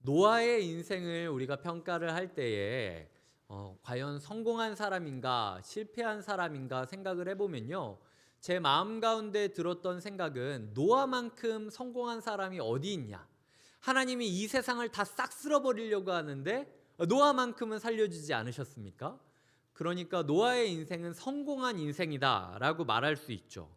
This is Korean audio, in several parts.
노아의 인생을 우리가 평가를 할 때에 과연 성공한 사람인가 실패한 사람인가 생각을 해보면요, 제 마음 가운데 들었던 생각은 노아만큼 성공한 사람이 어디 있냐. 하나님이 이 세상을 다 싹 쓸어버리려고 하는데 노아만큼은 살려주지 않으셨습니까? 그러니까 노아의 인생은 성공한 인생이다 라고 말할 수 있죠.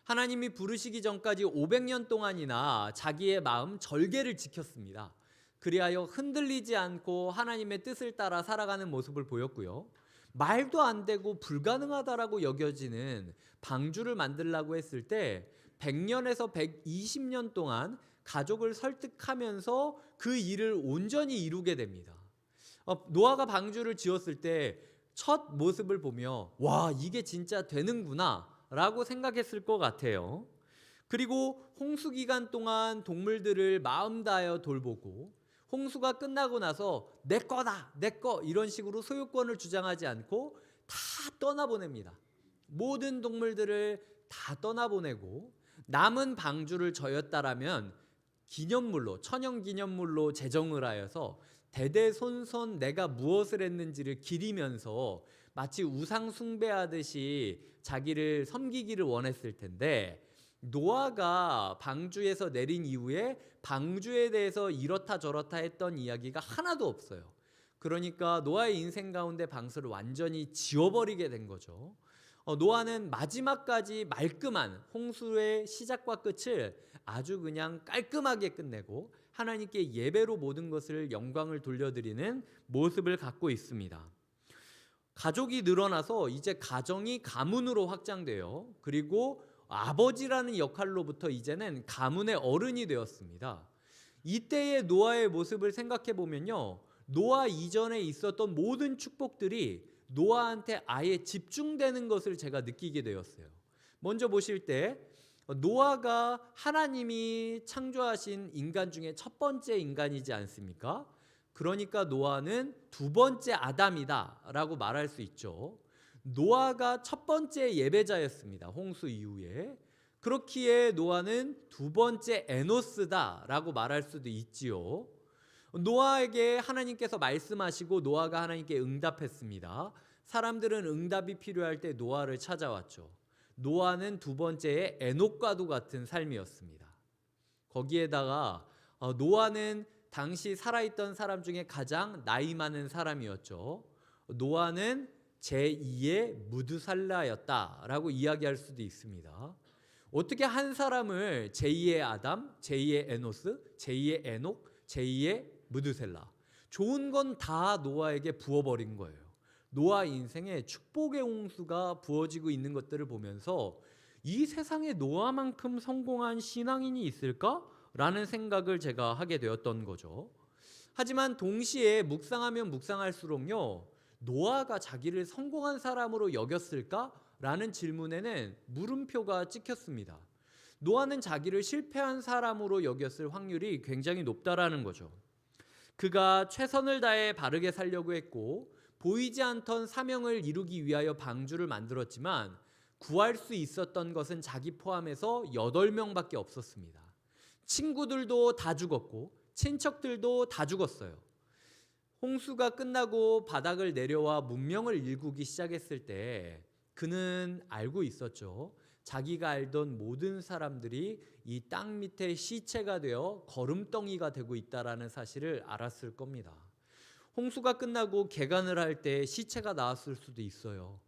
하나님이 부르시기 전까지 500년 동안이나 자기의 마음 절개를 지켰습니다. 그리하여 흔들리지 않고 하나님의 뜻을 따라 살아가는 모습을 보였고요. 말도 안 되고 불가능하다라고 여겨지는 방주를 만들라고 했을 때 100년에서 120년 동안 가족을 설득하면서 그 일을 온전히 이루게 됩니다. 노아가 방주를 지었을 때 첫 모습을 보며 와, 이게 진짜 되는구나 라고 생각했을 것 같아요. 그리고 홍수 기간 동안 동물들을 마음 다하여 돌보고, 홍수가 끝나고 나서 내 거다, 내 거 이런 식으로 소유권을 주장하지 않고 다 떠나보냅니다. 모든 동물들을 다 떠나보내고 남은 방주를 저였다라면 기념물로, 천연기념물로 제정을 하여서 대대손손 내가 무엇을 했는지를 기리면서 마치 우상 숭배하듯이 자기를 섬기기를 원했을 텐데, 노아가 방주에서 내린 이후에 방주에 대해서 이렇다 저렇다 했던 이야기가 하나도 없어요. 그러니까 노아의 인생 가운데 방주를 완전히 지워버리게 된 거죠. 노아는 마지막까지 말끔한 홍수의 시작과 끝을 아주 그냥 깔끔하게 끝내고 하나님께 예배로 모든 것을 영광을 돌려드리는 모습을 갖고 있습니다. 가족이 늘어나서 이제 가정이 가문으로 확장돼요. 그리고 아버지라는 역할로부터 이제는 가문의 어른이 되었습니다. 이때의 노아의 모습을 생각해 보면요, 노아 이전에 있었던 모든 축복들이 노아한테 아예 집중되는 것을 제가 느끼게 되었어요. 먼저 보실 때 노아가 하나님이 창조하신 인간 중에 첫 번째 인간이지 않습니까? 그러니까 노아는 두 번째 아담이다 라고 말할 수 있죠. 노아가 첫 번째 예배자였습니다, 홍수 이후에. 그렇기에 노아는 두 번째 에노스다 라고 말할 수도 있지요. 노아에게 하나님께서 말씀하시고 노아가 하나님께 응답했습니다. 사람들은 응답이 필요할 때 노아를 찾아왔죠. 노아는 두 번째의 에녹과도 같은 삶이었습니다. 거기에다가 노아는 당시 살아있던 사람 중에 가장 나이 많은 사람이었죠. 노아는 제2의 무드살라였다라고 이야기할 수도 있습니다. 어떻게 한 사람을 제2의 아담, 제2의 에노스, 제2의 에녹, 제2의 무드셀라, 좋은 건 다 노아에게 부어버린 거예요. 노아 인생에 축복의 홍수가 부어지고 있는 것들을 보면서 이 세상에 노아만큼 성공한 신앙인이 있을까? 라는 생각을 제가 하게 되었던 거죠. 하지만 동시에 묵상하면 묵상할수록요, 노아가 자기를 성공한 사람으로 여겼을까? 라는 질문에는 물음표가 찍혔습니다. 노아는 자기를 실패한 사람으로 여겼을 확률이 굉장히 높다라는 거죠. 그가 최선을 다해 바르게 살려고 했고 보이지 않던 사명을 이루기 위하여 방주를 만들었지만 구할 수 있었던 것은 자기 포함해서 8명밖에 없었습니다. 친구들도 다 죽었고 친척들도 다 죽었어요. 홍수가 끝나고 바닥을 내려와 문명을 일구기 시작했을 때 그는 알고 있었죠. 자기가 알던 모든 사람들이 이 땅 밑에 시체가 되어 거름덩이가 되고 있다는 사실을 알았을 겁니다. 홍수가 끝나고 개간을 할 때 시체가 나왔을 수도 있어요.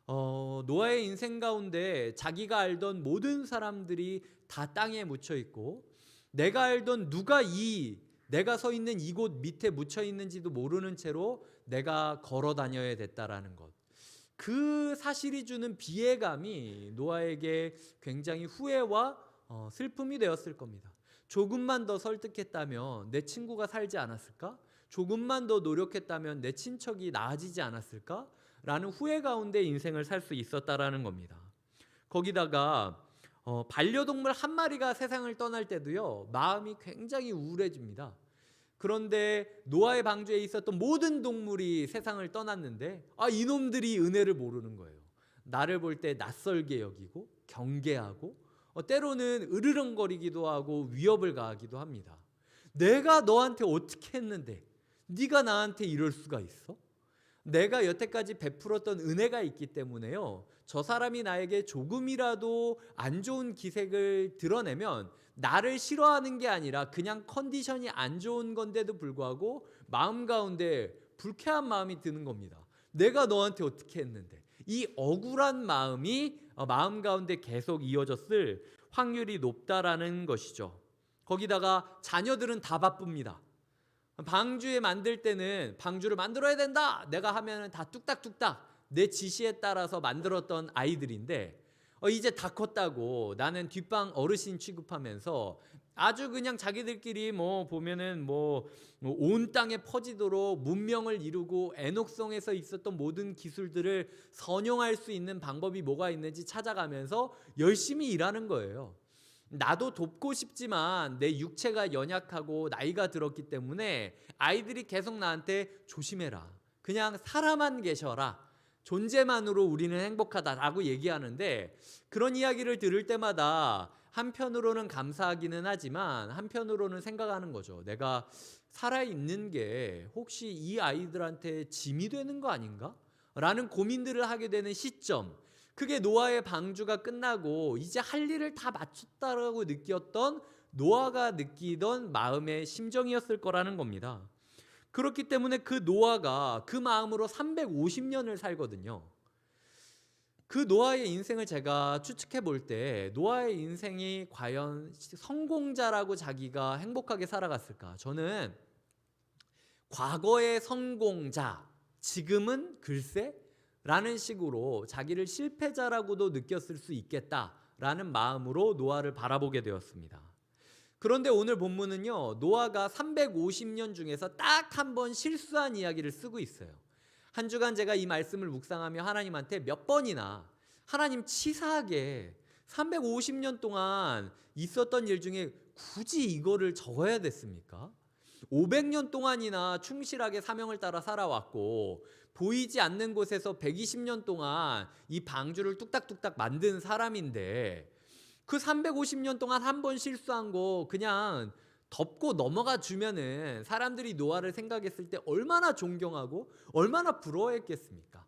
노아의 인생 가운데 자기가 알던 모든 사람들이 다 땅에 묻혀 있고, 내가 알던 누가 내가 서 있는 이곳 밑에 묻혀 있는지도 모르는 채로 내가 걸어 다녀야 됐다라는 것. 그 사실이 주는 비애감이 노아에게 굉장히 후회와 슬픔이 되었을 겁니다. 조금만 더 설득했다면 내 친구가 살지 않았을까? 조금만 더 노력했다면 내 친척이 나아지지 않았을까? 라는 후회 가운데 인생을 살 수 있었다라는 겁니다. 거기다가 반려동물 한 마리가 세상을 떠날 때도요, 마음이 굉장히 우울해집니다. 그런데 노아의 방주에 있었던 모든 동물이 세상을 떠났는데 이놈들이 은혜를 모르는 거예요. 나를 볼 때 낯설게 여기고 경계하고 때로는 으르렁거리기도 하고 위협을 가하기도 합니다. 내가 너한테 어떻게 했는데 네가 나한테 이럴 수가 있어? 내가 여태까지 베풀었던 은혜가 있기 때문에요. 저 사람이 나에게 조금이라도 안 좋은 기색을 드러내면 나를 싫어하는 게 아니라 그냥 컨디션이 안 좋은 건데도 불구하고 마음 가운데 불쾌한 마음이 드는 겁니다. 내가 너한테 어떻게 했는데. 이 억울한 마음이 마음 가운데 계속 이어졌을 확률이 높다라는 것이죠. 거기다가 자녀들은 다 바쁩니다. 방주에 만들 때는 방주를 만들어야 된다. 내가 하면은 다 뚝딱뚝딱 내 지시에 따라서 만들었던 아이들인데 이제 다 컸다고 나는 뒷방 어르신 취급하면서 아주 그냥 자기들끼리 뭐 보면은 뭐 온 땅에 퍼지도록 문명을 이루고 에녹성에서 있었던 모든 기술들을 선용할 수 있는 방법이 뭐가 있는지 찾아가면서 열심히 일하는 거예요. 나도 돕고 싶지만 내 육체가 연약하고 나이가 들었기 때문에 아이들이 계속 나한테 조심해라. 그냥 살아만 계셔라. 존재만으로 우리는 행복하다라고 얘기하는데 그런 이야기를 들을 때마다 한편으로는 감사하기는 하지만 한편으로는 생각하는 거죠. 내가 살아있는 게 혹시 이 아이들한테 짐이 되는 거 아닌가? 라는 고민들을 하게 되는 시점. 그게 노아의 방주가 끝나고 이제 할 일을 다 마쳤다라고 느꼈던 노아가 느끼던 마음의 심정이었을 거라는 겁니다. 그렇기 때문에 그 노아가 그 마음으로 350년을 살거든요. 그 노아의 인생을 제가 추측해 볼 때 노아의 인생이 과연 성공자라고 자기가 행복하게 살아갔을까? 저는 과거의 성공자, 지금은 글쎄? 라는 식으로 자기를 실패자라고도 느꼈을 수 있겠다라는 마음으로 노아를 바라보게 되었습니다. 그런데 오늘 본문은요, 노아가 350년 중에서 딱 한 번 실수한 이야기를 쓰고 있어요. 한 주간 제가 이 말씀을 묵상하며 하나님한테 몇 번이나 하나님 치사하게 350년 동안 있었던 일 중에 굳이 이거를 적어야 됐습니까? 500년 동안이나 충실하게 사명을 따라 살아왔고 보이지 않는 곳에서 120년 동안 이 방주를 뚝딱뚝딱 만든 사람인데 그 350년 동안 한 번 실수한 거 그냥 덮고 넘어가 주면은 사람들이 노아를 생각했을 때 얼마나 존경하고 얼마나 부러워했겠습니까?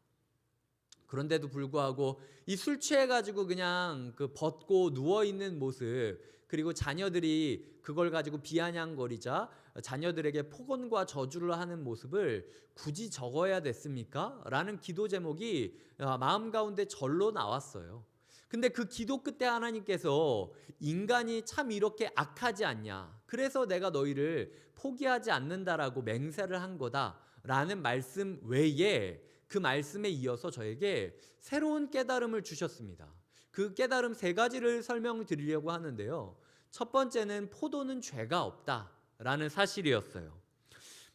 그런데도 불구하고 이 술 취해가지고 그냥 그 벗고 누워있는 모습, 그리고 자녀들이 그걸 가지고 비아냥거리자 자녀들에게 폭언과 저주를 하는 모습을 굳이 적어야 됐습니까? 라는 기도 제목이 마음 가운데 절로 나왔어요. 근데 그 기도 끝에 하나님께서 인간이 참 이렇게 악하지 않냐, 그래서 내가 너희를 포기하지 않는다라고 맹세를 한 거다라는 말씀 외에 그 말씀에 이어서 저에게 새로운 깨달음을 주셨습니다. 그 깨달음 세 가지를 설명드리려고 하는데요. 첫 번째는 포도는 죄가 없다라는 사실이었어요.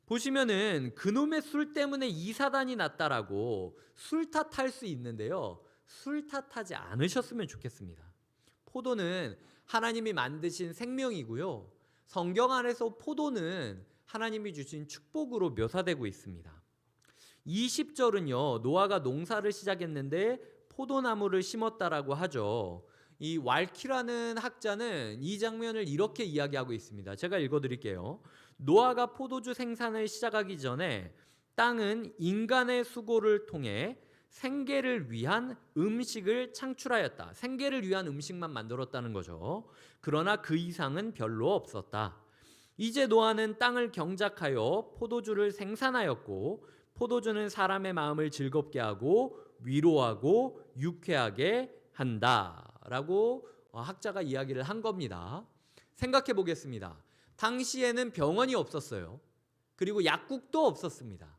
보시면은 그놈의 술 때문에 이 사단이 났다라고 술 탓할 수 있는데요. 술 탓하지 않으셨으면 좋겠습니다. 포도는 하나님이 만드신 생명이고요. 성경 안에서 포도는 하나님이 주신 축복으로 묘사되고 있습니다. 20절은요. 노아가 농사를 시작했는데 포도나무를 심었다라고 하죠. 이 왈키라는 학자는 이 장면을 이렇게 이야기하고 있습니다. 제가 읽어드릴게요. 노아가 포도주 생산을 시작하기 전에 땅은 인간의 수고를 통해 생계를 위한 음식을 창출하였다. 생계를 위한 음식만 만들었다는 거죠. 그러나 그 이상은 별로 없었다. 이제 노아는 땅을 경작하여 포도주를 생산하였고 포도주는 사람의 마음을 즐겁게 하고 위로하고 유쾌하게 한다라고 학자가 이야기를 한 겁니다. 생각해 보겠습니다. 당시에는 병원이 없었어요. 그리고 약국도 없었습니다.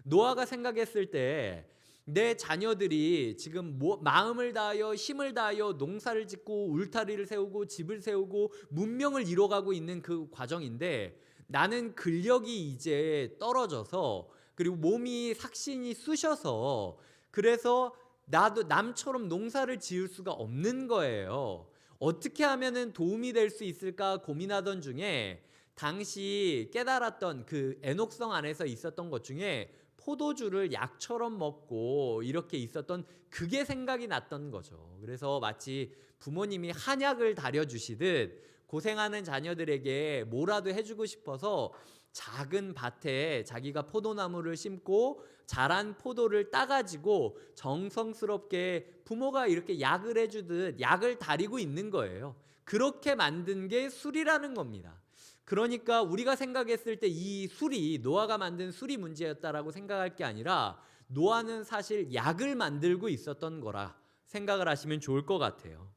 노아가 생각했을 때 내 자녀들이 지금 마음을 다하여 힘을 다하여 농사를 짓고 울타리를 세우고 집을 세우고 문명을 이뤄가고 있는 그 과정인데 나는 근력이 이제 떨어져서 그리고 몸이 삭신이 쑤셔서 그래서 나도 남처럼 농사를 지을 수가 없는 거예요. 어떻게 하면은 도움이 될 수 있을까 고민하던 중에 당시 깨달았던 그 에녹성 안에서 있었던 것 중에 포도주를 약처럼 먹고 이렇게 있었던 그게 생각이 났던 거죠. 그래서 마치 부모님이 한약을 다려주시듯 고생하는 자녀들에게 뭐라도 해주고 싶어서 작은 밭에 자기가 포도나무를 심고 자란 포도를 따가지고 정성스럽게 부모가 이렇게 약을 해주듯 약을 다리고 있는 거예요. 그렇게 만든 게 술이라는 겁니다. 그러니까 우리가 생각했을 때 이 술이 노아가 만든 술이 문제였다라고 생각할 게 아니라 노아는 사실 약을 만들고 있었던 거라 생각을 하시면 좋을 것 같아요.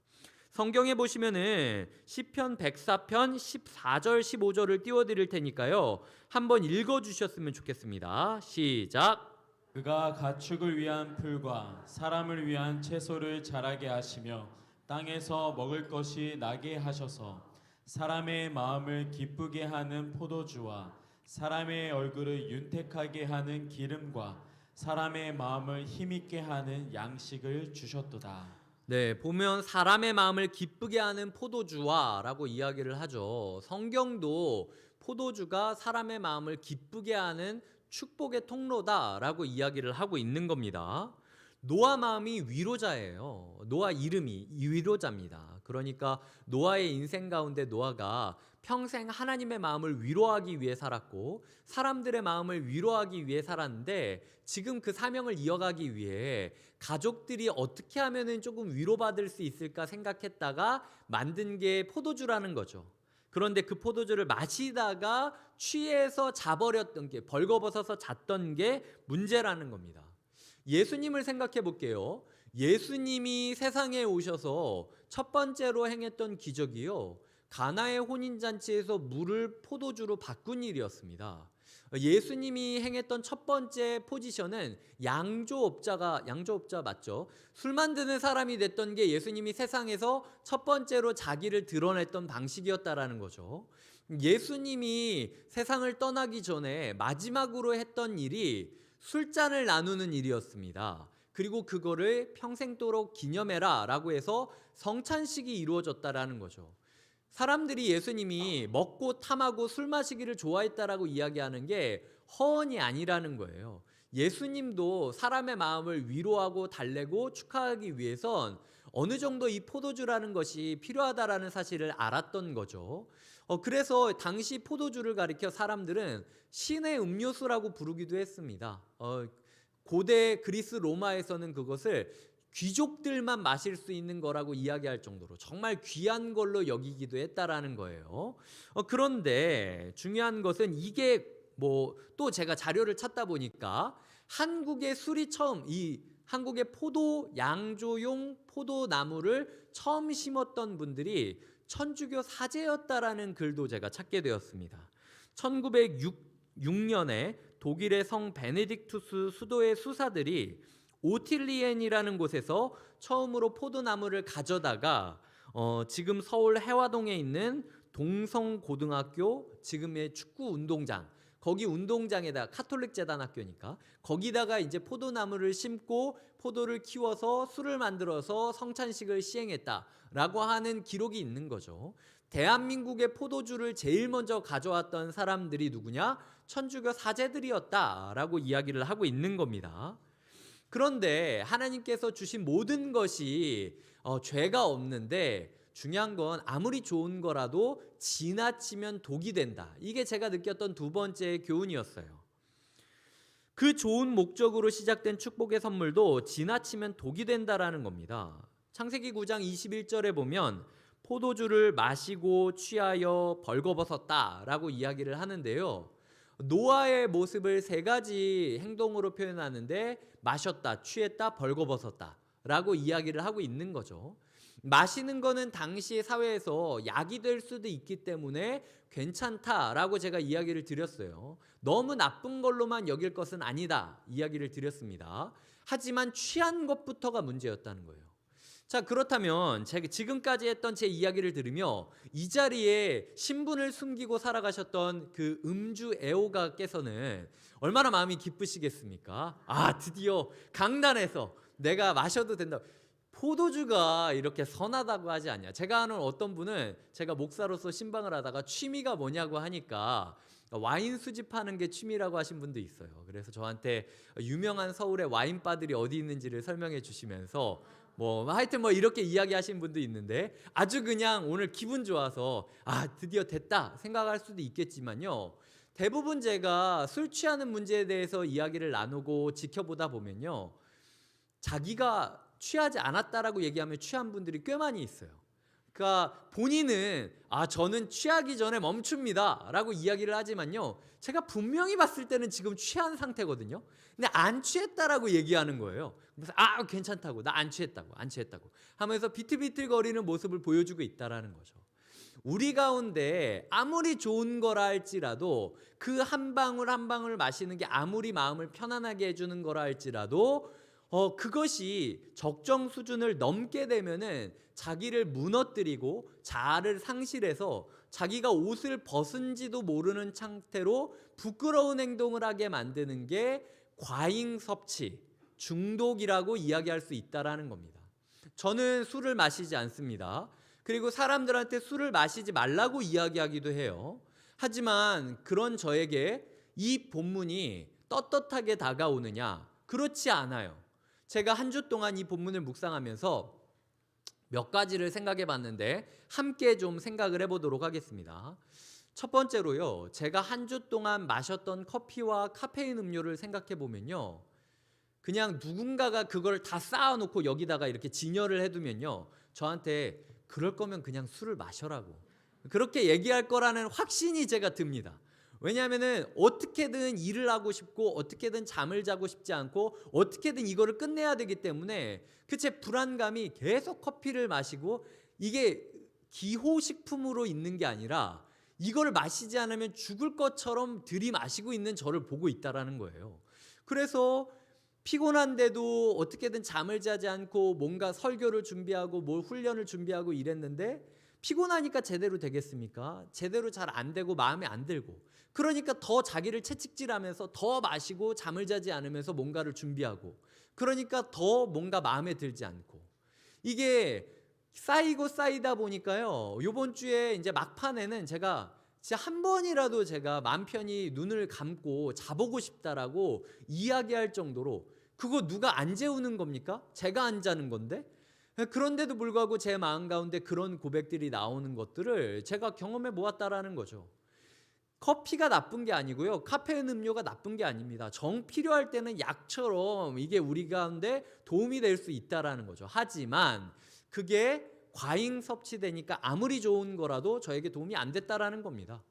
성경에 보시면은 시편 104편 14절 15절을 띄워 드릴 테니까요. 한번 읽어 주셨으면 좋겠습니다. 시작. 그가 가축을 위한 풀과 사람을 위한 채소를 자라게 하시며 땅에서 먹을 것이 나게 하셔서 사람의 마음을 기쁘게 하는 포도주와 사람의 얼굴을 윤택하게 하는 기름과 사람의 마음을 힘있게 하는 양식을 주셨도다. 네, 보면 사람의 마음을 기쁘게 하는 포도주와라고 이야기를 하죠. 성경도 포도주가 사람의 마음을 기쁘게 하는 축복의 통로다라고 이야기를 하고 있는 겁니다. 노아 마음이 위로자예요. 노아 이름이 위로자입니다. 그러니까 노아의 인생 가운데 노아가 평생 하나님의 마음을 위로하기 위해 살았고 사람들의 마음을 위로하기 위해 살았는데 지금 그 사명을 이어가기 위해 가족들이 어떻게 하면은 조금 위로받을 수 있을까 생각했다가 만든 게 포도주라는 거죠. 그런데 그 포도주를 마시다가 취해서 자버렸던 게 벌거벗어서 잤던 게 문제라는 겁니다. 예수님을 생각해 볼게요. 예수님이 세상에 오셔서 첫 번째로 행했던 기적이요. 가나의 혼인잔치에서 물을 포도주로 바꾼 일이었습니다. 예수님이 행했던 첫 번째 포지션은 양조업자 맞죠? 술 만드는 사람이 됐던 게 예수님이 세상에서 첫 번째로 자기를 드러냈던 방식이었다라는 거죠. 예수님이 세상을 떠나기 전에 마지막으로 했던 일이 술잔을 나누는 일이었습니다. 그리고 그거를 평생도록 기념해라 라고 해서 성찬식이 이루어졌다라는 거죠. 사람들이 예수님이 먹고 탐하고 술 마시기를 좋아했다라고 이야기하는 게 허언이 아니라는 거예요. 예수님도 사람의 마음을 위로하고 달래고 축하하기 위해선 어느 정도 이 포도주라는 것이 필요하다라는 사실을 알았던 거죠. 그래서 당시 포도주를 가리켜 사람들은 신의 음료수라고 부르기도 했습니다. 고대 그리스 로마에서는 그것을 귀족들만 마실 수 있는 거라고 이야기할 정도로 정말 귀한 걸로 여기기도 했다라는 거예요. 그런데 중요한 것은 이게 또 제가 자료를 찾다 보니까 한국의 술이 처음 이 한국의 포도 양조용 포도나무를 처음 심었던 분들이 천주교 사제였다라는 글도 제가 찾게 되었습니다. 1906년에 독일의 성 베네딕투스 수도의 수사들이 오틸리엔이라는 곳에서 처음으로 포도나무를 가져다가 지금 서울 해화동에 있는 동성고등학교 지금의 축구 운동장 거기 운동장에다 카톨릭 재단 학교니까 거기다가 이제 포도나무를 심고 포도를 키워서 술을 만들어서 성찬식을 시행했다라고 하는 기록이 있는 거죠. 대한민국의 포도주를 제일 먼저 가져왔던 사람들이 누구냐? 천주교 사제들이었다라고 이야기를 하고 있는 겁니다. 그런데 하나님께서 주신 모든 것이 죄가 없는데 중요한 건 아무리 좋은 거라도 지나치면 독이 된다. 이게 제가 느꼈던 두 번째 교훈이었어요. 그 좋은 목적으로 시작된 축복의 선물도 지나치면 독이 된다라는 겁니다. 창세기 9장 21절에 보면 포도주를 마시고 취하여 벌거벗었다라고 이야기를 하는데요. 노아의 모습을 세 가지 행동으로 표현하는데 마셨다, 취했다, 벌거벗었다 라고 이야기를 하고 있는 거죠. 마시는 거는 당시 사회에서 약이 될 수도 있기 때문에 괜찮다라고 제가 이야기를 드렸어요. 너무 나쁜 걸로만 여길 것은 아니다 이야기를 드렸습니다. 하지만 취한 것부터가 문제였다는 거예요. 자, 그렇다면 제가 지금까지 했던 제 이야기를 들으며 이 자리에 신분을 숨기고 살아가셨던 그 음주 애호가께서는 얼마나 마음이 기쁘시겠습니까? 드디어 강단에서 내가 마셔도 된다. 포도주가 이렇게 선하다고 하지 않냐. 제가 아는 어떤 분은 제가 목사로서 신방을 하다가 취미가 뭐냐고 하니까 와인 수집하는 게 취미라고 하신 분도 있어요. 그래서 저한테 유명한 서울의 와인바들이 어디 있는지를 설명해 주시면서 뭐 하여튼 뭐 이렇게 이야기하시는 분도 있는데 아주 그냥 오늘 기분 좋아서 드디어 됐다 생각할 수도 있겠지만요. 대부분 제가 술 취하는 문제에 대해서 이야기를 나누고 지켜보다 보면요. 자기가 취하지 않았다라고 얘기하면 취한 분들이 꽤 많이 있어요. 그러니까 본인은 저는 취하기 전에 멈춥니다라고 이야기를 하지만요. 제가 분명히 봤을 때는 지금 취한 상태거든요. 근데 안 취했다라고 얘기하는 거예요. 그래서 괜찮다고, 나 안 취했다고 하면서 비틀비틀거리는 모습을 보여주고 있다라는 거죠. 우리 가운데 아무리 좋은 거라 할지라도 그 한 방울 한 방울 마시는 게 아무리 마음을 편안하게 해주는 거라 할지라도 그것이 적정 수준을 넘게 되면은 자기를 무너뜨리고 자아를 상실해서 자기가 옷을 벗은지도 모르는 상태로 부끄러운 행동을 하게 만드는 게 과잉 섭취, 중독이라고 이야기할 수 있다라는 겁니다. 저는 술을 마시지 않습니다. 그리고 사람들한테 술을 마시지 말라고 이야기하기도 해요. 하지만 그런 저에게 이 본문이 떳떳하게 다가오느냐? 그렇지 않아요. 제가 한 주 동안 이 본문을 묵상하면서 몇 가지를 생각해 봤는데 함께 좀 생각을 해보도록 하겠습니다. 첫 번째로요. 제가 한 주 동안 마셨던 커피와 카페인 음료를 생각해 보면요. 그냥 누군가가 그걸 다 쌓아놓고 여기다가 이렇게 진열을 해두면요. 저한테 그럴 거면 그냥 술을 마셔라고 그렇게 얘기할 거라는 확신이 제가 듭니다. 왜냐하면은 어떻게든 일을 하고 싶고 어떻게든 잠을 자고 싶지 않고 어떻게든 이거를 끝내야 되기 때문에 그 제 불안감이 계속 커피를 마시고 이게 기호식품으로 있는 게 아니라 이걸 마시지 않으면 죽을 것처럼 들이마시고 있는 저를 보고 있다라는 거예요. 그래서 피곤한데도 어떻게든 잠을 자지 않고 뭔가 설교를 준비하고 뭘 훈련을 준비하고 이랬는데 피곤하니까 제대로 되겠습니까? 제대로 잘 안 되고 마음에 안 들고 그러니까 더 자기를 채찍질하면서 더 마시고 잠을 자지 않으면서 뭔가를 준비하고 그러니까 더 뭔가 마음에 들지 않고 이게 쌓이고 쌓이다 보니까요. 이번 주에 이제 막판에는 제가 진짜 한 번이라도 제가 마음 편히 눈을 감고 자보고 싶다라고 이야기할 정도로 그거 누가 안 재우는 겁니까? 제가 안 자는 건데? 그런데도 불구하고 제 마음 가운데 그런 고백들이 나오는 것들을 제가 경험해 보았다라는 거죠. 커피가 나쁜 게 아니고요. 카페인 음료가 나쁜 게 아닙니다. 정 필요할 때는 약처럼 이게 우리 가운데 도움이 될 수 있다라는 거죠. 하지만 그게 과잉 섭취되니까 아무리 좋은 거라도 저에게 도움이 안 됐다라는 겁니다.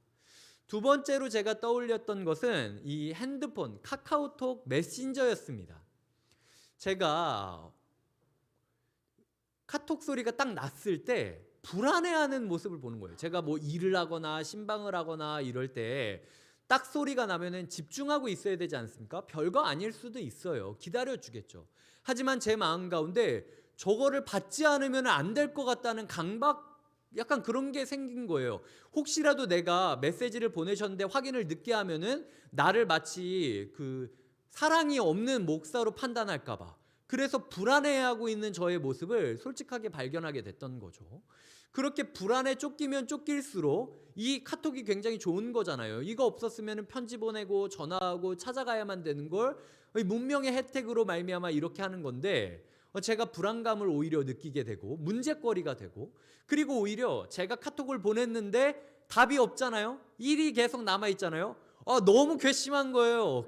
두 번째로 제가 떠올렸던 것은 이 핸드폰 카카오톡 메신저였습니다. 제가 카톡 소리가 딱 났을 때 불안해하는 모습을 보는 거예요. 제가 뭐 일을 하거나 신방을 하거나 이럴 때 딱 소리가 나면은 집중하고 있어야 되지 않습니까? 별거 아닐 수도 있어요. 기다려 주겠죠. 하지만 제 마음 가운데 저거를 받지 않으면 안 될 것 같다는 강박 약간 그런 게 생긴 거예요. 혹시라도 내가 메시지를 보내셨는데 확인을 늦게 하면은 나를 마치 그 사랑이 없는 목사로 판단할까 봐. 그래서 불안해하고 있는 저의 모습을 솔직하게 발견하게 됐던 거죠. 그렇게 불안에 쫓기면 쫓길수록 이 카톡이 굉장히 좋은 거잖아요. 이거 없었으면 편지 보내고 전화하고 찾아가야만 되는 걸 문명의 혜택으로 말미암아 이렇게 하는 건데 제가 불안감을 오히려 느끼게 되고 문제거리가 되고 그리고 오히려 제가 카톡을 보냈는데 답이 없잖아요. 일이 계속 남아있잖아요. 너무 괘씸한 거예요.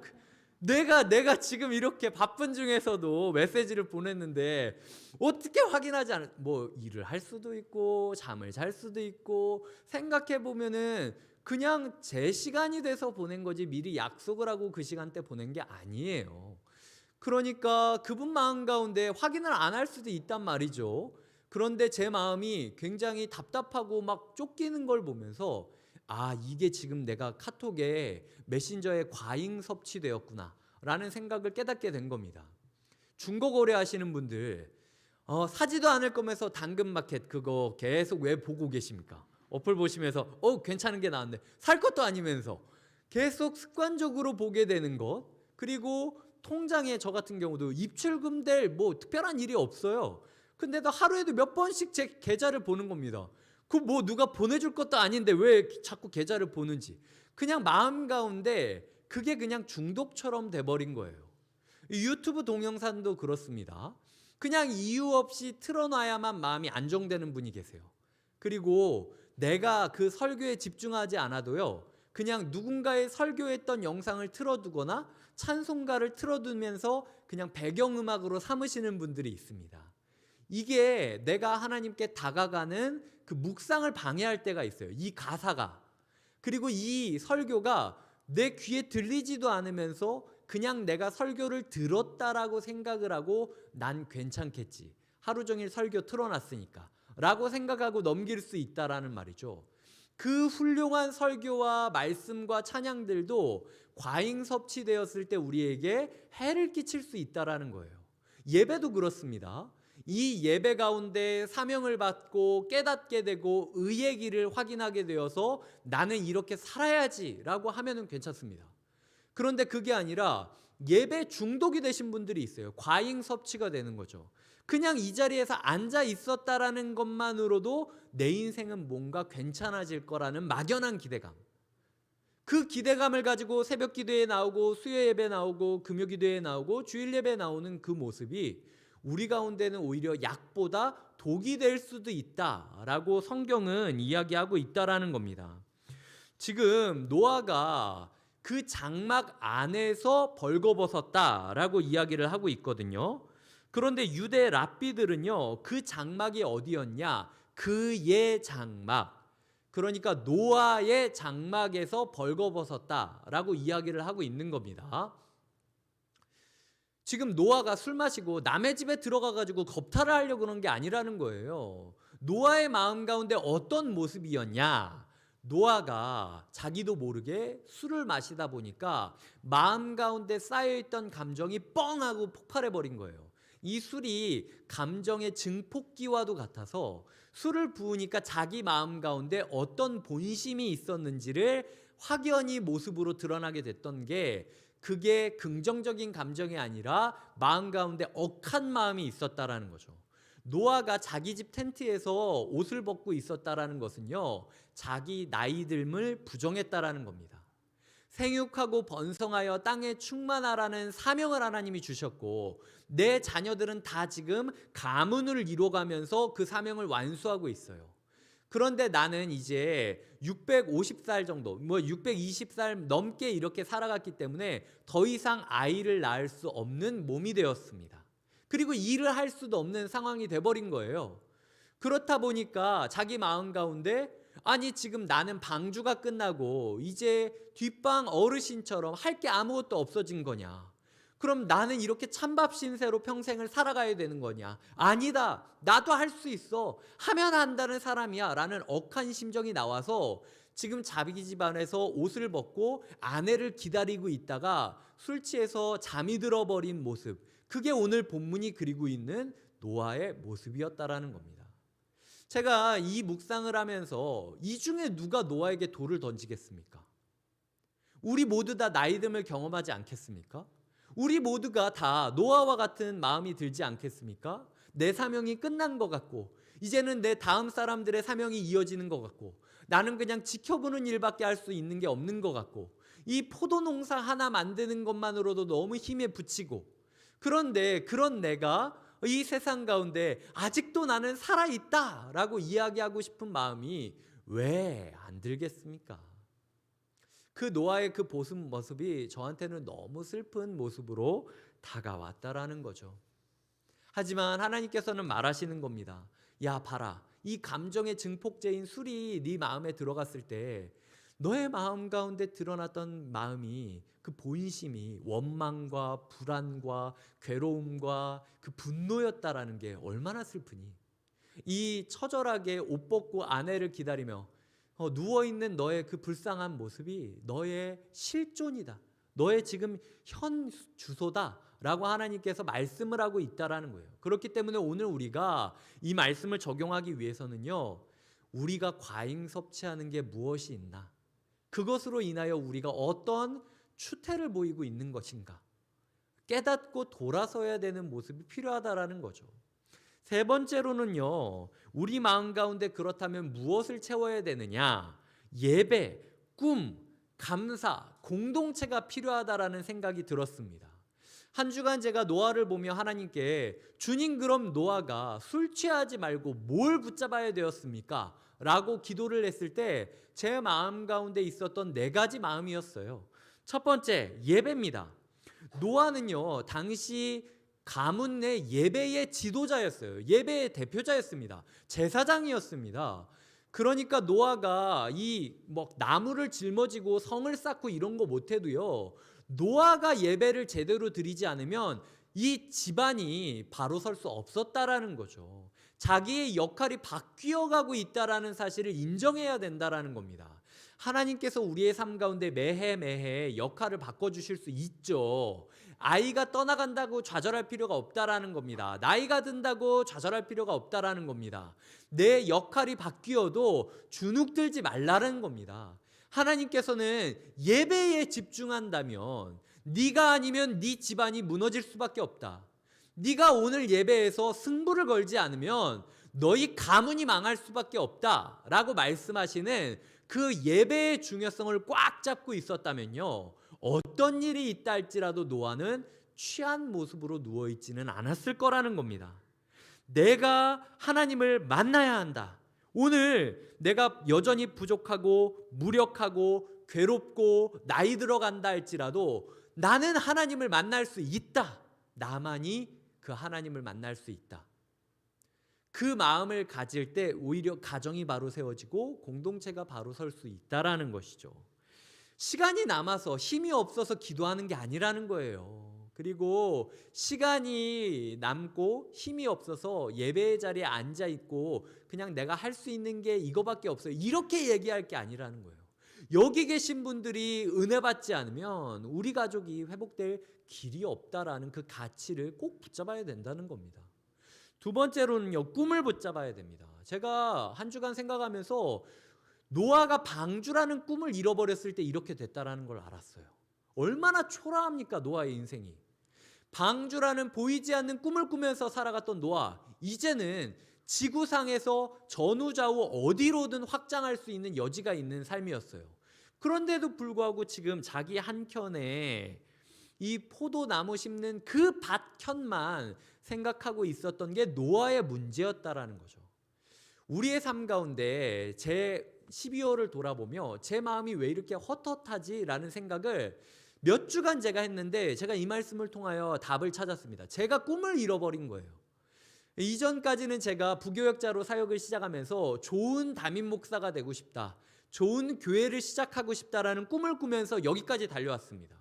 내가 지금 이렇게 바쁜 중에서도 메시지를 보냈는데 어떻게 확인하지 않을 뭐 일을 할 수도 있고 잠을 잘 수도 있고 생각해 보면은 그냥 제 시간이 돼서 보낸 거지 미리 약속을 하고 그 시간대 보낸 게 아니에요. 그러니까 그분 마음 가운데 확인을 안 할 수도 있단 말이죠. 그런데 제 마음이 굉장히 답답하고 막 쫓기는 걸 보면서 이게 지금 내가 카톡에 메신저에 과잉 섭취되었구나 라는 생각을 깨닫게 된 겁니다. 중고거래 하시는 분들 사지도 않을 거면서 당근마켓 그거 계속 왜 보고 계십니까? 어플 보시면서 괜찮은 게 나왔네 살 것도 아니면서 계속 습관적으로 보게 되는 것 그리고 통장에 저 같은 경우도 입출금될 뭐 특별한 일이 없어요. 근데도 하루에도 몇 번씩 제 계좌를 보는 겁니다. 그 뭐 누가 보내줄 것도 아닌데 왜 자꾸 계좌를 보는지 그냥 마음 가운데 그게 그냥 중독처럼 돼버린 거예요. 유튜브 동영상도 그렇습니다. 그냥 이유 없이 틀어놔야만 마음이 안정되는 분이 계세요. 그리고 내가 그 설교에 집중하지 않아도요, 그냥 누군가의 설교했던 영상을 틀어두거나 찬송가를 틀어두면서 그냥 배경음악으로 삼으시는 분들이 있습니다. 이게 내가 하나님께 다가가는 그 묵상을 방해할 때가 있어요. 이 가사가. 그리고 이 설교가 내 귀에 들리지도 않으면서 그냥 내가 설교를 들었다라고 생각을 하고 난 괜찮겠지. 하루 종일 설교 틀어놨으니까. 라고 생각하고 넘길 수 있다라는 말이죠. 그 훌륭한 설교와 말씀과 찬양들도 과잉 섭취되었을 때 우리에게 해를 끼칠 수 있다라는 거예요. 예배도 그렇습니다. 이 예배 가운데 사명을 받고 깨닫게 되고 의의 길을 확인하게 되어서 나는 이렇게 살아야지라고 하면은 괜찮습니다. 그런데 그게 아니라 예배 중독이 되신 분들이 있어요. 과잉 섭취가 되는 거죠. 그냥 이 자리에서 앉아 있었다라는 것만으로도 내 인생은 뭔가 괜찮아질 거라는 막연한 기대감. 그 기대감을 가지고 새벽 기도에 나오고 수요 예배 나오고 금요 기도에 나오고 주일 예배 나오는 그 모습이 우리 가운데는 오히려 약보다 독이 될 수도 있다라고 성경은 이야기하고 있다라는 겁니다. 지금 노아가 그 장막 안에서 벌거벗었다라고 이야기를 하고 있거든요. 그런데 유대 랍비들은요, 그 장막이 어디였냐? 그의 장막. 그러니까 노아의 장막에서 벌거벗었다라고 이야기를 하고 있는 겁니다. 지금 노아가 술 마시고 남의 집에 들어가 가지고 겁탈을 하려고 그런 게 아니라는 거예요. 노아의 마음 가운데 어떤 모습이었냐? 노아가 자기도 모르게 술을 마시다 보니까 마음 가운데 쌓여있던 감정이 뻥 하고 폭발해 버린 거예요. 이 술이 감정의 증폭기와도 같아서 술을 부으니까 자기 마음 가운데 어떤 본심이 있었는지를 확연히 모습으로 드러나게 됐던 게, 그게 긍정적인 감정이 아니라 마음 가운데 억한 마음이 있었다라는 거죠. 노아가 자기 집 텐트에서 옷을 벗고 있었다라는 것은요, 자기 나이 듦을 부정했다라는 겁니다. 생육하고 번성하여 땅에 충만하라는 사명을 하나님이 주셨고, 내 자녀들은 다 지금 가문을 이뤄가면서 그 사명을 완수하고 있어요. 그런데 나는 이제 650살 정도, 620살 넘게 이렇게 살아갔기 때문에 더 이상 아이를 낳을 수 없는 몸이 되었습니다. 그리고 일을 할 수도 없는 상황이 돼버린 거예요. 그렇다 보니까 자기 마음 가운데, 아니 지금 나는 방주가 끝나고 이제 뒷방 어르신처럼 할 게 아무것도 없어진 거냐? 그럼 나는 이렇게 찬밥 신세로 평생을 살아가야 되는 거냐? 아니다. 나도 할 수 있어. 하면 한다는 사람이야. 라는 억한 심정이 나와서 지금 자기 집안에서 옷을 벗고 아내를 기다리고 있다가 술 취해서 잠이 들어버린 모습. 그게 오늘 본문이 그리고 있는 노아의 모습이었다라는 겁니다. 제가 이 묵상을 하면서 이 중에 누가 노아에게 돌을 던지겠습니까? 우리 모두 다 나이 듦을 경험하지 않겠습니까? 우리 모두가 다 노아와 같은 마음이 들지 않겠습니까? 내 사명이 끝난 것 같고 이제는 내 다음 사람들의 사명이 이어지는 것 같고 나는 그냥 지켜보는 일밖에 할 수 있는 게 없는 것 같고 이 포도 농사 하나 만드는 것만으로도 너무 힘에 부치고, 그런데 그런 내가 이 세상 가운데 아직도 나는 살아있다 라고 이야기하고 싶은 마음이 왜 안 들겠습니까? 그 노아의 그 모습이 저한테는 너무 슬픈 모습으로 다가왔다라는 거죠. 하지만 하나님께서는 말하시는 겁니다. 야 봐라, 이 감정의 증폭제인 술이 네 마음에 들어갔을 때 너의 마음 가운데 드러났던 마음이, 그 본심이 원망과 불안과 괴로움과 그 분노였다라는 게 얼마나 슬프니. 이 처절하게 옷 벗고 아내를 기다리며 누워있는 너의 그 불쌍한 모습이 너의 실존이다. 너의 지금 현 주소다 라고 하나님께서 말씀을 하고 있다라는 거예요. 그렇기 때문에 오늘 우리가 이 말씀을 적용하기 위해서는요, 우리가 과잉 섭취하는 게 무엇이 있나, 그것으로 인하여 우리가 어떤 추태를 보이고 있는 것인가 깨닫고 돌아서야 되는 모습이 필요하다라는 거죠. 세 번째로는요, 우리 마음 가운데 그렇다면 무엇을 채워야 되느냐? 예배, 꿈, 감사, 공동체가 필요하다라는 생각이 들었습니다. 한 주간 제가 노아를 보며 하나님께 주님, 그럼 노아가 술 취하지 말고 뭘 붙잡아야 되었습니까? 라고 기도를 했을 때 제 마음 가운데 있었던 네 가지 마음이었어요. 첫 번째, 예배입니다. 노아는요, 당시 가문 내 예배의 지도자였어요. 예배의 대표자였습니다. 제사장이었습니다. 그러니까 노아가 이 나무를 짊어지고 성을 쌓고 이런 거 못해도요, 노아가 예배를 제대로 드리지 않으면 이 집안이 바로 설 수 없었다라는 거죠. 자기의 역할이 바뀌어가고 있다라는 사실을 인정해야 된다라는 겁니다. 하나님께서 우리의 삶 가운데 매해 역할을 바꿔주실 수 있죠. 아이가 떠나간다고 좌절할 필요가 없다라는 겁니다. 나이가 든다고 좌절할 필요가 없다라는 겁니다. 내 역할이 바뀌어도 주눅들지 말라는 겁니다. 하나님께서는 예배에 집중한다면 네가 아니면 네 집안이 무너질 수밖에 없다. 네가 오늘 예배에서 승부를 걸지 않으면 너희 가문이 망할 수밖에 없다라고 말씀하시는 그 예배의 중요성을 꽉 잡고 있었다면요, 어떤 일이 있다 할지라도 노아는 취한 모습으로 누워있지는 않았을 거라는 겁니다. 내가 하나님을 만나야 한다. 오늘 내가 여전히 부족하고 무력하고 괴롭고 나이 들어간다 할지라도 나는 하나님을 만날 수 있다. 나만이 그 하나님을 만날 수 있다. 그 마음을 가질 때 오히려 가정이 바로 세워지고 공동체가 바로 설 수 있다라는 것이죠. 시간이 남아서 힘이 없어서 기도하는 게 아니라는 거예요. 그리고 시간이 남고 힘이 없어서 예배의 자리에 앉아 있고 그냥 내가 할 수 있는 게 이거밖에 없어요, 이렇게 얘기할 게 아니라는 거예요. 여기 계신 분들이 은혜 받지 않으면 우리 가족이 회복될 길이 없다라는 그 가치를 꼭 붙잡아야 된다는 겁니다. 두 번째로는요, 꿈을 붙잡아야 됩니다. 제가 한 주간 생각하면서 노아가 방주라는 꿈을 잃어버렸을 때 이렇게 됐다라는 걸 알았어요. 얼마나 초라합니까, 노아의 인생이. 방주라는 보이지 않는 꿈을 꾸면서 살아갔던 노아, 이제는 지구상에서 전후좌우 어디로든 확장할 수 있는 여지가 있는 삶이었어요. 그런데도 불구하고 지금 자기 한켠에 이 포도나무 심는 그 밭편만 생각하고 있었던 게 노아의 문제였다라는 거죠. 우리의 삶 가운데 제 12월을 돌아보며 제 마음이 왜 이렇게 헛헛하지라는 생각을 몇 주간 제가 했는데, 제가 이 말씀을 통하여 답을 찾았습니다. 제가 꿈을 잃어버린 거예요. 이전까지는 제가 부교역자로 사역을 시작하면서 좋은 담임 목사가 되고 싶다, 좋은 교회를 시작하고 싶다라는 꿈을 꾸면서 여기까지 달려왔습니다.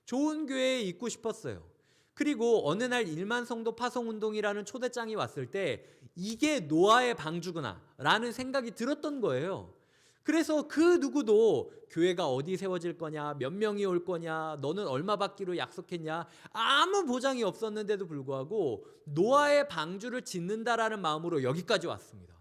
좋은 교회에 있고 싶었어요. 그리고 어느 날 1만 성도 파송운동이라는 초대장이 왔을 때 이게 노아의 방주구나 라는 생각이 들었던 거예요. 그래서 그 누구도 교회가 어디 세워질 거냐, 몇 명이 올 거냐, 너는 얼마 받기로 약속했냐, 아무 보장이 없었는데도 불구하고 노아의 방주를 짓는다라는 마음으로 여기까지 왔습니다.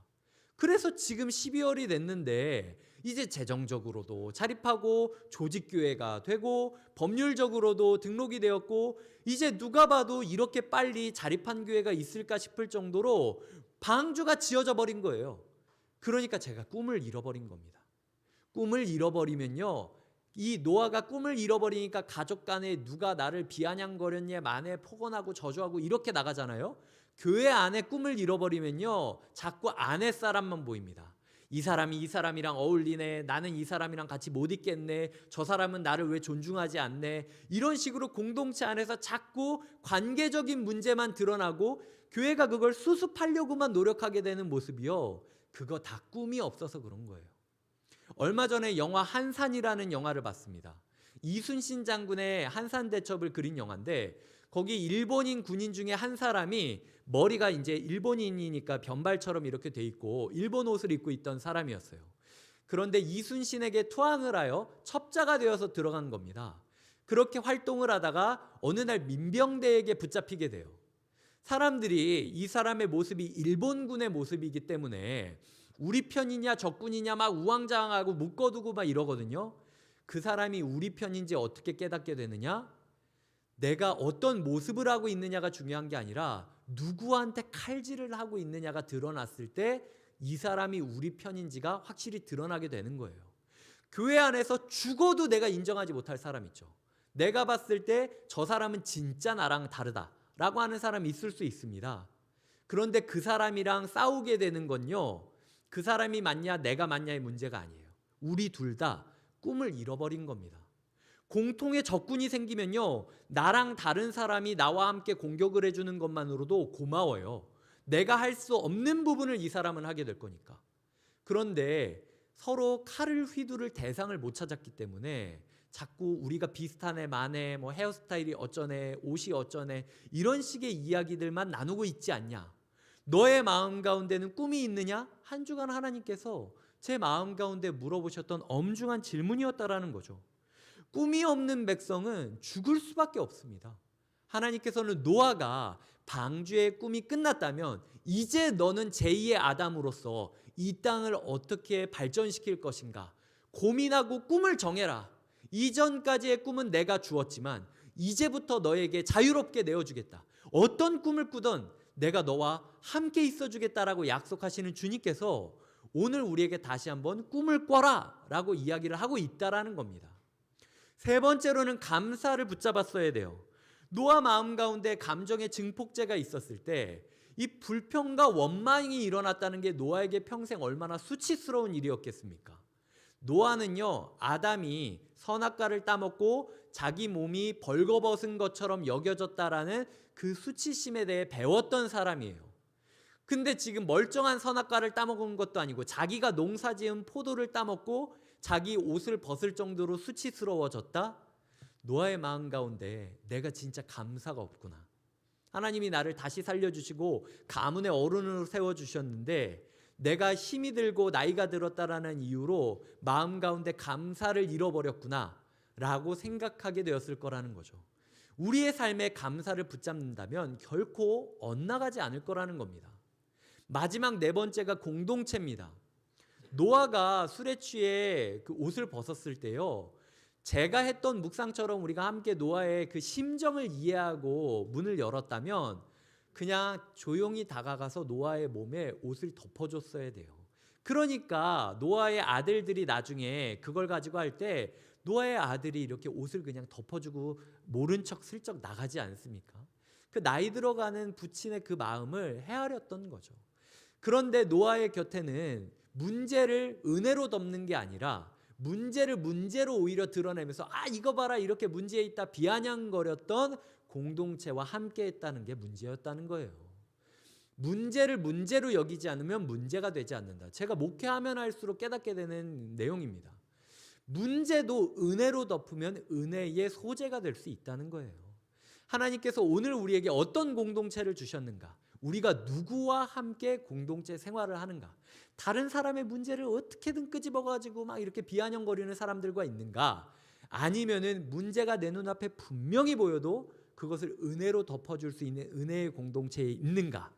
그래서 지금 12월이 됐는데 이제 재정적으로도 자립하고 조직교회가 되고 법률적으로도 등록이 되었고 이제 누가 봐도 이렇게 빨리 자립한 교회가 있을까 싶을 정도로 방주가 지어져 버린 거예요. 그러니까 제가 꿈을 잃어버린 겁니다. 꿈을 잃어버리면요, 이 노아가 꿈을 잃어버리니까 가족 간에 누가 나를 비아냥거렸냐 만에 폭언하고 저주하고 이렇게 나가잖아요. 교회 안에 꿈을 잃어버리면요, 자꾸 안에 사람만 보입니다. 이 사람이 이 사람이랑 어울리네, 나는 이 사람이랑 같이 못 있겠네, 저 사람은 나를 왜 존중하지 않네, 이런 식으로 공동체 안에서 자꾸 관계적인 문제만 드러나고 교회가 그걸 수습하려고만 노력하게 되는 모습이요, 그거 다 꿈이 없어서 그런 거예요. 얼마 전에 영화 한산이라는 영화를 봤습니다. 이순신 장군의 한산대첩을 그린 영화인데 거기 일본인 군인 중에 한 사람이 머리가 이제 일본인이니까 변발처럼 이렇게 돼 있고 일본 옷을 입고 있던 사람이었어요. 그런데 이순신에게 투항을 하여 첩자가 되어서 들어간 겁니다. 그렇게 활동을 하다가 어느 날 민병대에게 붙잡히게 돼요. 사람들이 이 사람의 모습이 일본군의 모습이기 때문에 우리 편이냐 적군이냐 막 우왕좌왕하고 묶어두고 막 이러거든요. 그 사람이 우리 편인지 어떻게 깨닫게 되느냐? 내가 어떤 모습을 하고 있느냐가 중요한 게 아니라 누구한테 칼질을 하고 있느냐가 드러났을 때 이 사람이 우리 편인지가 확실히 드러나게 되는 거예요. 교회 안에서 죽어도 내가 인정하지 못할 사람 있죠. 내가 봤을 때 저 사람은 진짜 나랑 다르다라고 하는 사람이 있을 수 있습니다. 그런데 그 사람이랑 싸우게 되는 건요, 그 사람이 맞냐 내가 맞냐의 문제가 아니에요. 우리 둘 다 꿈을 잃어버린 겁니다. 공통의 적군이 생기면요, 나랑 다른 사람이 나와 함께 공격을 해주는 것만으로도 고마워요. 내가 할 수 없는 부분을 이 사람은 하게 될 거니까. 그런데 서로 칼을 휘두를 대상을 못 찾았기 때문에 자꾸 우리가 비슷한 애 많네, 뭐 헤어스타일이 어쩌네, 옷이 어쩌네, 이런 식의 이야기들만 나누고 있지 않냐. 너의 마음 가운데는 꿈이 있느냐? 한 주간 하나님께서 제 마음 가운데 물어보셨던 엄중한 질문이었다라는 거죠. 꿈이 없는 백성은 죽을 수밖에 없습니다. 하나님께서는 노아가 방주의 꿈이 끝났다면 이제 너는 제2의 아담으로서 이 땅을 어떻게 발전시킬 것인가 고민하고 꿈을 정해라. 이전까지의 꿈은 내가 주었지만 이제부터 너에게 자유롭게 내어주겠다. 어떤 꿈을 꾸든 내가 너와 함께 있어주겠다라고 약속하시는 주님께서 오늘 우리에게 다시 한번 꿈을 꿔라 라고 이야기를 하고 있다라는 겁니다. 세 번째로는 감사를 붙잡았어야 돼요. 노아 마음 가운데 감정의 증폭제가 있었을 때 이 불평과 원망이 일어났다는 게 노아에게 평생 얼마나 수치스러운 일이었겠습니까? 노아는요, 아담이 선악과를 따먹고 자기 몸이 벌거벗은 것처럼 여겨졌다라는 그 수치심에 대해 배웠던 사람이에요. 근데 지금 멀쩡한 선악과를 따먹은 것도 아니고 자기가 농사지은 포도를 따먹고 자기 옷을 벗을 정도로 수치스러워졌다? 노아의 마음 가운데 내가 진짜 감사가 없구나. 하나님이 나를 다시 살려주시고 가문의 어른으로 세워주셨는데 내가 힘이 들고 나이가 들었다라는 이유로 마음 가운데 감사를 잃어버렸구나 라고 생각하게 되었을 거라는 거죠. 우리의 삶에 감사를 붙잡는다면 결코 엇나가지 않을 거라는 겁니다. 마지막 네 번째가 공동체입니다. 노아가 술에 취해 그 옷을 벗었을 때요, 제가 했던 묵상처럼 우리가 함께 노아의 그 심정을 이해하고 문을 열었다면 그냥 조용히 다가가서 노아의 몸에 옷을 덮어줬어야 돼요. 그러니까 노아의 아들들이 나중에 그걸 가지고 할 때 노아의 아들이 이렇게 옷을 그냥 덮어주고 모른 척 슬쩍 나가지 않습니까? 그 나이 들어가는 부친의 그 마음을 헤아렸던 거죠. 그런데 노아의 곁에는 문제를 은혜로 덮는 게 아니라 문제를 문제로 오히려 드러내면서 이거 봐라 이렇게 문제에 있다 비아냥거렸던 공동체와 함께 했다는 게 문제였다는 거예요. 문제를 문제로 여기지 않으면 문제가 되지 않는다. 제가 목회하면 할수록 깨닫게 되는 내용입니다. 문제도 은혜로 덮으면 은혜의 소재가 될 수 있다는 거예요. 하나님께서 오늘 우리에게 어떤 공동체를 주셨는가? 우리가 누구와 함께 공동체 생활을 하는가? 다른 사람의 문제를 어떻게든 끄집어가지고 막 이렇게 비아냥거리는 사람들과 있는가? 아니면은 문제가 내 눈앞에 분명히 보여도 그것을 은혜로 덮어줄 수 있는 은혜의 공동체에 있는가?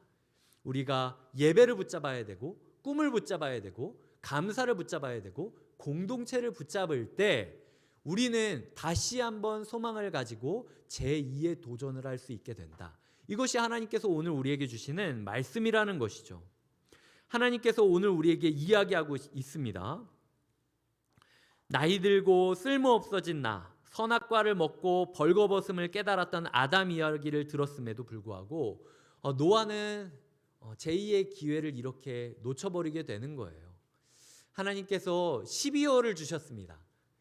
우리가 예배를 붙잡아야 되고 꿈을 붙잡아야 되고 감사를 붙잡아야 되고 공동체를 붙잡을 때 우리는 다시 한번 소망을 가지고 제2의 도전을 할 수 있게 된다. 이것이 하나님께서 오늘 우리에게 주시는 말씀이라는 것이죠. 하나님께서 오늘 우리에게 이야기하고 있습니다. 나이 들고 쓸모없어진 나, 선악과를 먹고 벌거벗음을 깨달았던 아담 이야기를 들었음에도 불구하고 노아는 제2의 기회를 이렇게 놓쳐버리게 되는 거예요. 하나님께서 12월을 주셨습니다.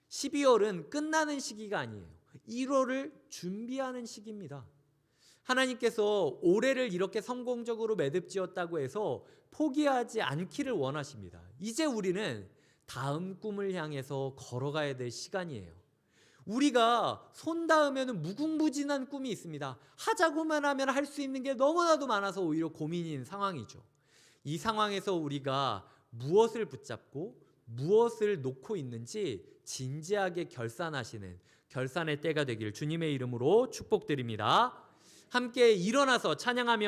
12월은 끝나는 시기가 아니에요. 1월을 준비하는 시기입니다. 하나님께서 올해를 이렇게 성공적으로 매듭지었다고 해서 포기하지 않기를 원하십니다. 이제 우리는 다음 꿈을 향해서 걸어가야 될 시간이에요. 우리가 손 닿으면 무궁무진한 꿈이 있습니다. 하자고만 하면 할 수 있는 게 너무나도 많아서 오히려 고민인 상황이죠. 이 상황에서 우리가 무엇을 붙잡고 무엇을 놓고 있는지 진지하게 결산하시는 결산의 때가 되길 주님의 이름으로 축복드립니다. 함께 일어나서 찬양하며